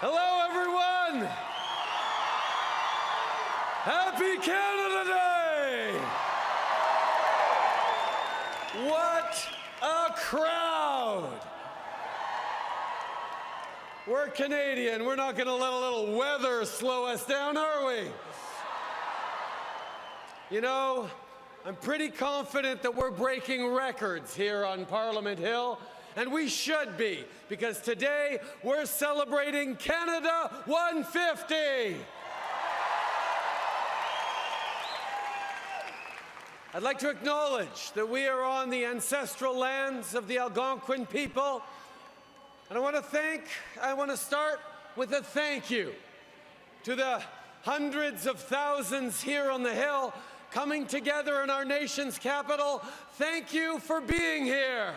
Hello, everyone! Happy Canada Day! What a crowd! We're Canadian. We're not going to let a little weather slow us down, are we? You know, I'm pretty confident that we're breaking records here on Parliament Hill, and we should be, because today we're celebrating Canada 150. I'd like to acknowledge that we are on the ancestral lands of the Algonquin people, and I want to start with a thank you to the hundreds of thousands here on the Hill coming together in our nation's capital. Thank you for being here.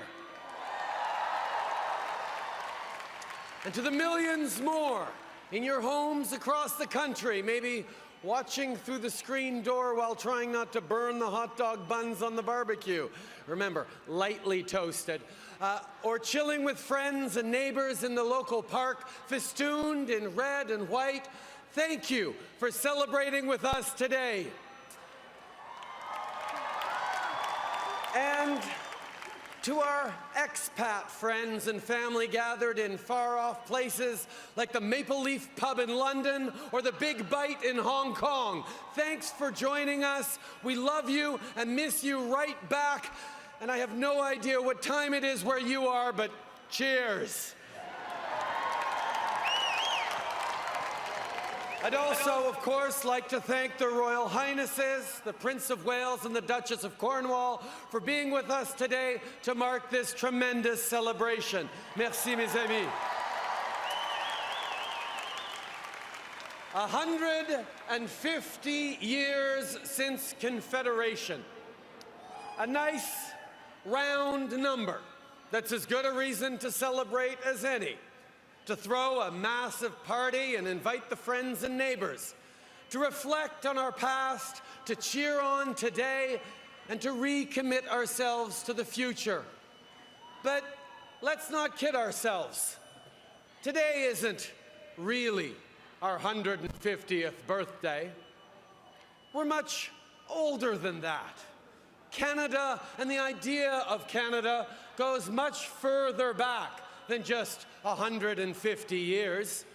And to the millions more in your homes across the country, maybe watching through the screen door while trying not to burn the hot dog buns on the barbecue. Remember, lightly toasted. Or chilling with friends and neighbors in the local park, festooned in red and white. Thank you for celebrating with us today. And to our expat friends and family gathered in far-off places like the Maple Leaf Pub in London or the Big Bite in Hong Kong, thanks for joining us. We love you and miss you right back. And I have no idea what time it is where you are, but cheers. I'd also, of course, like to thank the Royal Highnesses, the Prince of Wales and the Duchess of Cornwall for being with us today to mark this tremendous celebration. Merci, mes amis. 150 years since Confederation. A nice, round number that's as good a reason to celebrate as any. To throw a massive party and invite the friends and neighbors, to reflect on our past, to cheer on today, and to recommit ourselves to the future. But let's not kid ourselves. Today isn't really our 150th birthday. We're much older than that. Canada and the idea of Canada goes much further back than just 150 years.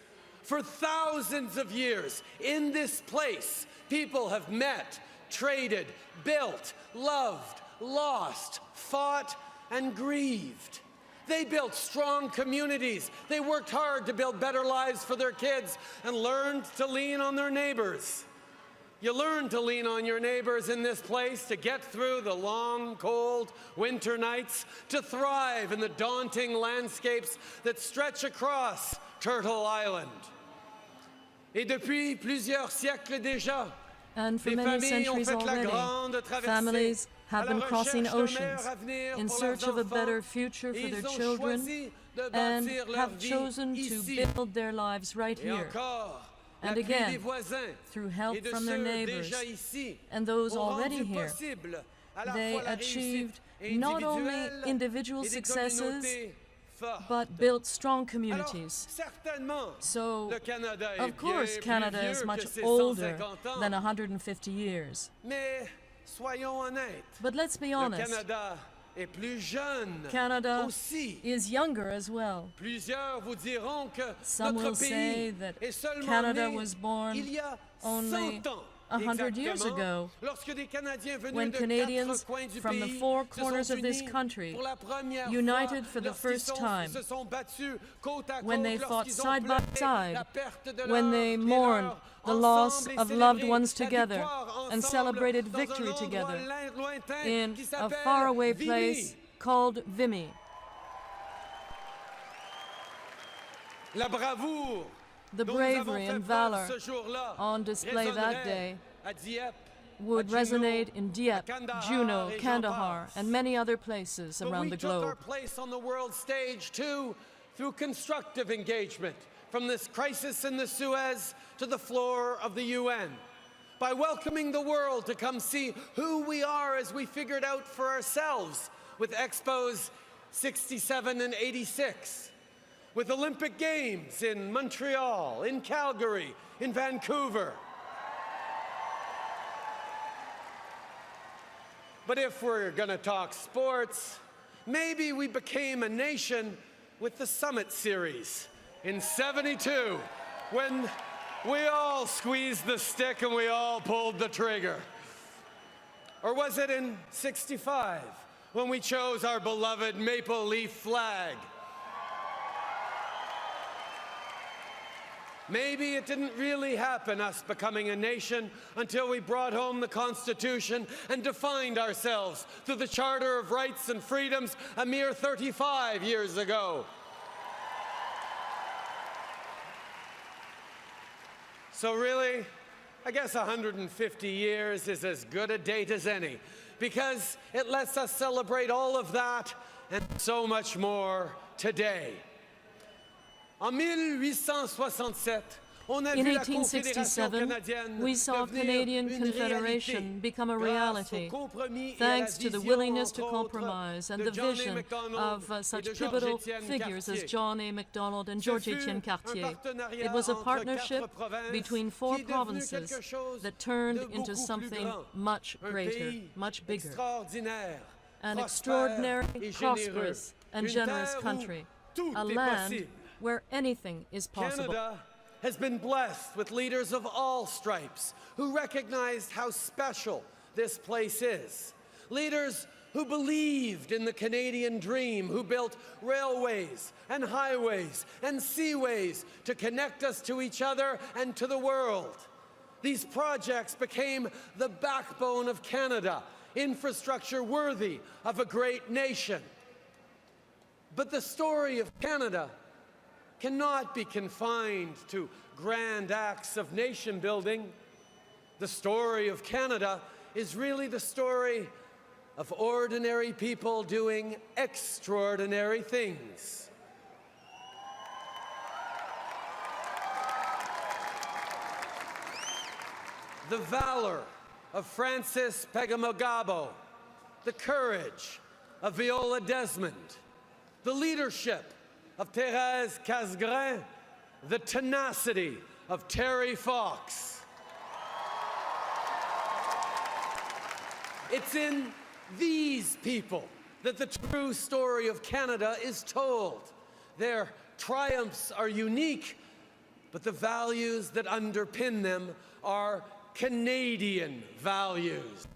For thousands of years, in this place, people have met, traded, built, loved, lost, fought, and grieved. They built strong communities. They worked hard to build better lives for their kids and learned to lean on their neighbors. You learn to lean on your neighbors in this place to get through the long, cold winter nights, to thrive in the daunting landscapes that stretch across Turtle Island. Et depuis plusieurs siècles déjà, and for many centuries already, families have been crossing oceans in search of a better future for their children and have chosen to build their lives right here. And again, through help from their neighbors and those already here, they achieved not only individual successes, but built strong communities. So, of course, Canada is much older than 150 years. But let's be honest, Canada is younger as well. Some will say that Canada was born only 100 years ago, when Canadians from the four corners of this country united for the first time, when they fought side by side, when they mourned the loss of loved ones together and celebrated victory together in a faraway place called Vimy. The bravery and valor on display that day would resonate in Dieppe, Juneau, Kandahar, and many other places around the globe. We took our place on the world stage, too, through constructive engagement, from this crisis in the Suez to the floor of the UN, by welcoming the world to come see who we are as we figured out for ourselves with Expos 67 and 86, with Olympic Games in Montreal, in Calgary, in Vancouver. But if we're going to talk sports, maybe we became a nation with the Summit Series in '72, when we all squeezed the stick and we all pulled the trigger. Or was it in '65, when we chose our beloved maple leaf flag? Maybe it didn't really happen, us becoming a nation, until we brought home the Constitution and defined ourselves through the Charter of Rights and Freedoms a mere 35 years ago. So really, I guess 150 years is as good a date as any, because it lets us celebrate all of that and so much more today. En 1867, in 1867, we saw Canadian Confederation become a reality, thanks to the willingness to compromise and the vision of such pivotal figures as John A. Macdonald and Georges-Étienne Cartier. It was a partnership between 4 provinces that turned into something much greater, much bigger. An extraordinary, prosperous, and generous country, a land where anything is possible. Canada has been blessed with leaders of all stripes who recognized how special this place is. Leaders who believed in the Canadian dream, who built railways and highways and seaways to connect us to each other and to the world. These projects became the backbone of Canada, infrastructure worthy of a great nation. But the story of Canada cannot be confined to grand acts of nation building. The story of Canada is really the story of ordinary people doing extraordinary things. The valor of Francis Pegamogabo, the courage of Viola Desmond, the leadership of Thérèse Casgrain, the tenacity of Terry Fox. It's in these people that the true story of Canada is told. Their triumphs are unique, but the values that underpin them are Canadian values.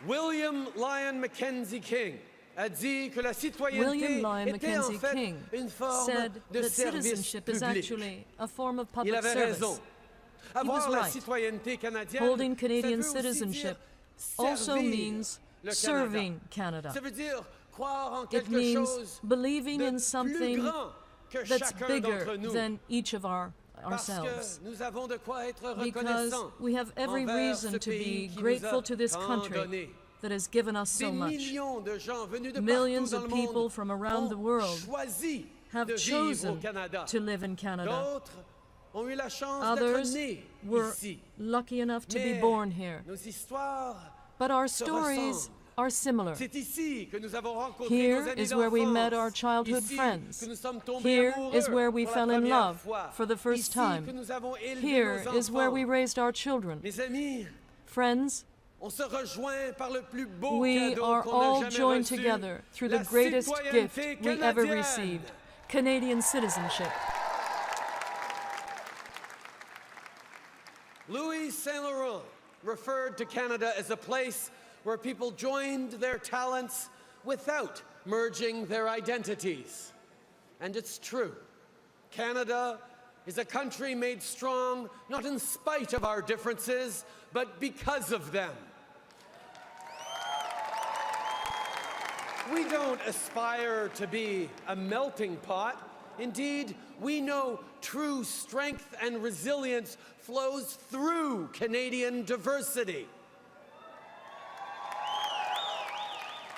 William Lyon Mackenzie King a dit que la citoyenneté était en fait une forme de service public. Il avait raison. Avoir la citoyenneté canadienne, holding Canadian citizenship also means serving Canada. It means believing in something that's bigger than each of ourselves. Because we have every reason to be grateful to this country that has given us so much. Millions of people from around the world have chosen to live in Canada. Others were lucky enough to be born here. But our stories are similar. Here is where we met our childhood friends. Here is where we fell in love for the first time. Here is where we raised our children. Friends, we are all joined together through the greatest gift we ever received, Canadian citizenship. Louis Saint Laurent referred to Canada as a place where people joined their talents without merging their identities. And it's true. Canada is a country made strong not in spite of our differences, but because of them. We don't aspire to be a melting pot. Indeed, we know true strength and resilience flows through Canadian diversity.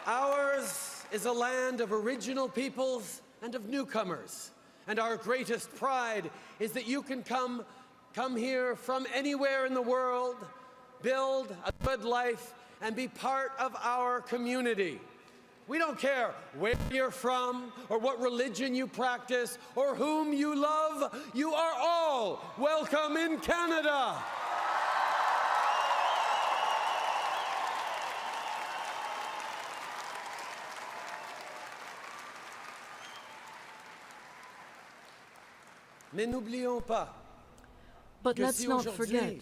Ours is a land of original peoples and of newcomers. And our greatest pride is that you can come here from anywhere in the world, build a good life, and be part of our community. We don't care where you're from, or what religion you practice, or whom you love. You are all welcome in Canada. Mais n'oublions pas But que let's si not aujourd'hui forget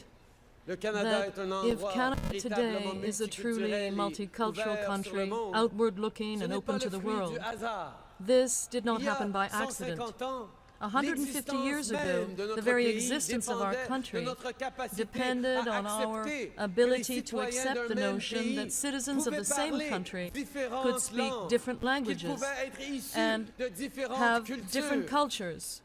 le Canada that est un if endroit Canada today véritablement is a truly multiculturel et multicultural ouvert sur le country, monde, outward-looking ce and n'est open pas to le the fruit world, du hasard. this did not Il y a happen by accident. 150 ans, 150 years ago, l'existence même de the notre very pays existence of our dépendait country de notre capacité depended à on our accepter ability que to les citoyens accept the d'un même notion pays that citizens of the pouvaient same parler country différentes could speak langues, different qu'ils languages pouvaient être issus and de différentes have cultures. different cultures.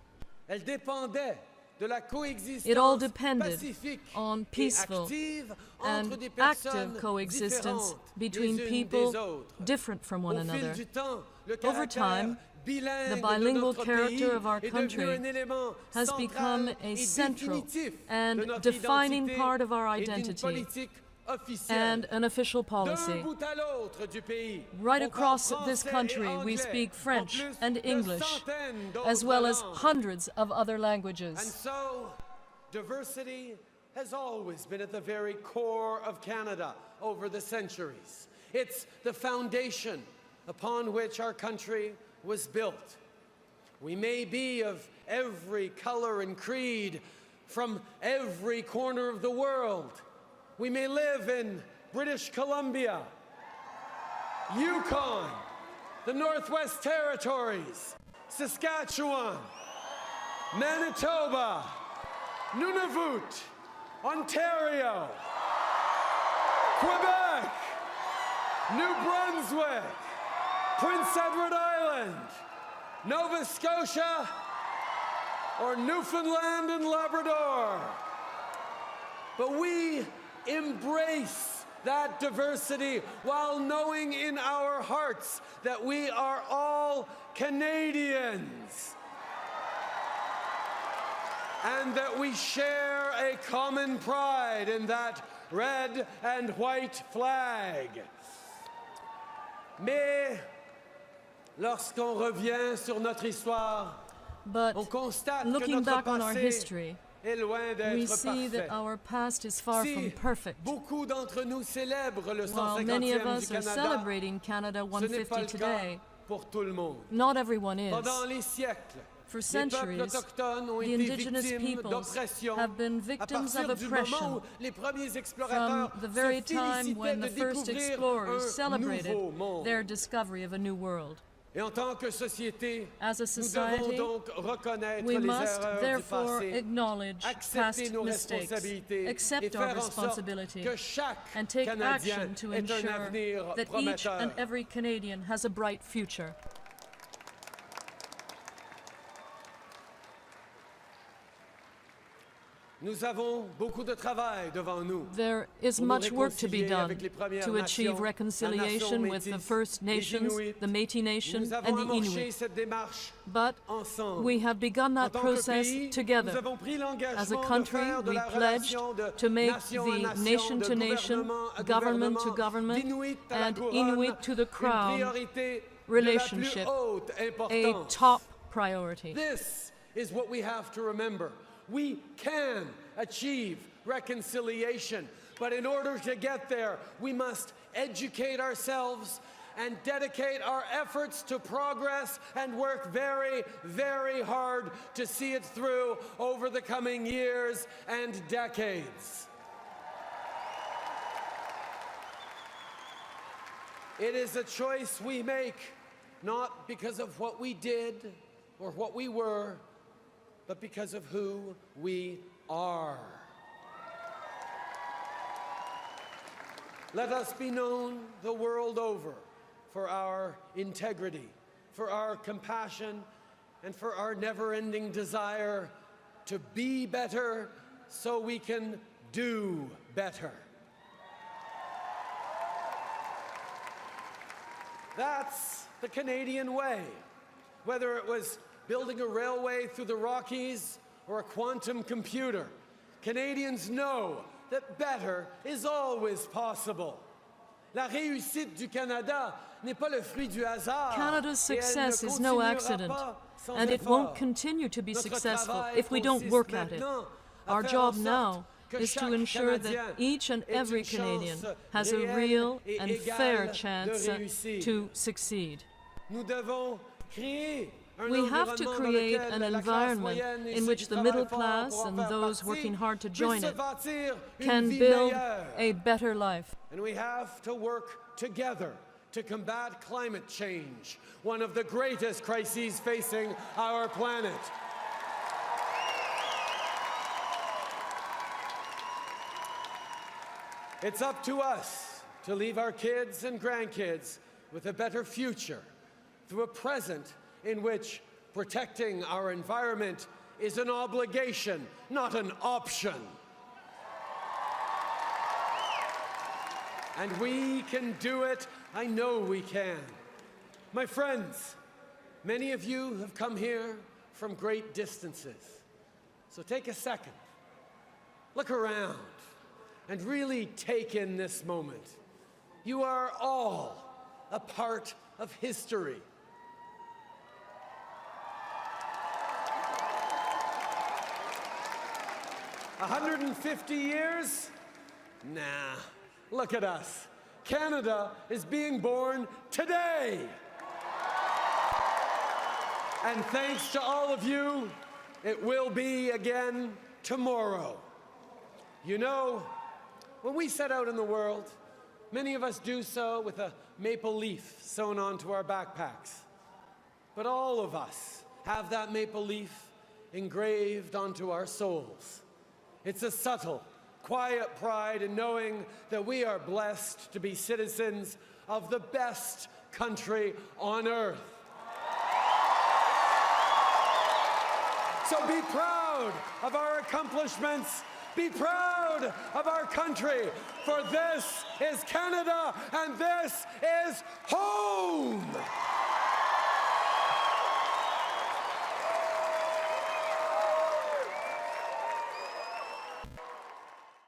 Elle dépendait de la coexistence It all depended pacifique on et peaceful active and entre des personnes active coexistence différentes between les unes people des autres. different from one Au fil another. du temps, le Over caractère time, bilingue the de bilingual notre character pays of our est devenu country un élément has central become a et central définitif de and notre defining identité part of our et d'une identity politique officielle. and an official D'un policy. bout à l'autre du pays, Right on parle across this français et country, we anglais, speak en French plus and de English, centaines d'autres as well as langues. hundreds of other And languages. so, diversity has always been at the very core of Canada over the centuries. It's the foundation upon which our country was built. We may be of every color and creed from every corner of the world. We may live in British Columbia, Yukon, the Northwest Territories, Saskatchewan, Manitoba, Nunavut, Ontario, Quebec, New Brunswick, Prince Edward Island, Nova Scotia, or Newfoundland and Labrador. But we embrace that diversity while knowing in our hearts that we are all Canadians and that we share a common pride in that red and white flag. Mais lorsqu'on revient sur notre histoire, But on constate que looking notre back on our passé history, est loin we d'être see that parfait. our past is far from Si perfect. beaucoup d'entre nous célèbrent le While many of 150e us du are Canada, celebrating Canada ce n'est pas 150 le cas today, pour tout le monde. not everyone is. Pendant les siècles, For les peuples centuries, autochtones ont the été indigenous victimes peoples d'oppression have been à victims partir of du moment oppression où les premiers explorateurs from the very se time félicitaient when de the first découvrir explorers un celebrated nouveau monde. their discovery of a new world. Et en tant que société, As a nous devons society, donc reconnaître we les must erreurs du therefore passé, acknowledge accepter past nos mistakes, responsabilités et accept our faire en sorte responsibility, que chaque and take Canadien action to ait un ensure avenir that each prometteur. and every Canadian has a bright future. Nous avons beaucoup de travail devant nous. There is Pour nous much work to be réconcilier done avec les Premières to achieve Nations, reconciliation la with the nation First métisse, Nations, les Inuits. the Métis Nation, Nous avons and the amorché Inuit. cette démarche But ensemble. we have begun En that tant que process pays, nous together. avons pris As a l'engagement de country, faire de we la pledged relation de to make nation à the nation, nation de to nation, gouvernement à government to gouvernement, government, d'Inuit à la and couronne, Inuit to the une crown priorité relationship, de la plus haute a importance. top priority. This is what we have to remember. We can achieve reconciliation, but in order to get there, we must educate ourselves and dedicate our efforts to progress and work very, very hard to see it through over the coming years and decades. It is a choice we make, not because of what we did or what we were, but because of who we are. Let us be known the world over for our integrity, for our compassion, and for our never-ending desire to be better so we can do better. That's the Canadian way. Whether it was building a railway through the Rockies or a quantum computer, Canadians know that better is always possible. La réussite du Canada n'est pas le fruit du hasard. Canada's Et elle ne success is no continuera accident, pas sans and it effort. won't continue to be Notre successful travail if we don't consiste work at it. maintenant à Our faire job en sorte now que is to chaque ensure Canadien that each and ait every une chance Canadian has a réelle real et and égale fair de chance réussir. to succeed. Nous devons créer un We have to environnement dans create lequel an la classe environment moyenne et in ceux which qui the travaillent middle fort class pour en and faire those partie working hard to puissent join se it bâtir une can vie build meilleure. a better life. And we have to work together to combat climate change, one of the greatest crises facing our planet. It's up to us to leave our kids and grandkids with a better future through a present in which protecting our environment is an obligation, not an option. And we can do it. I know we can. My friends, many of you have come here from great distances. So take a second, look around, and really take in this moment. You are all a part of history. "150 years? Nah, look at us. Canada is being born today. And thanks to all of you, it will be again tomorrow. You know, when we set out in the world, many of us do so with a maple leaf sewn onto our backpacks. But all of us have that maple leaf engraved onto our souls. It's a subtle, quiet pride in knowing that we are blessed to be citizens of the best country on earth. So be proud of our accomplishments. Be proud of our country, for this is Canada and this is home.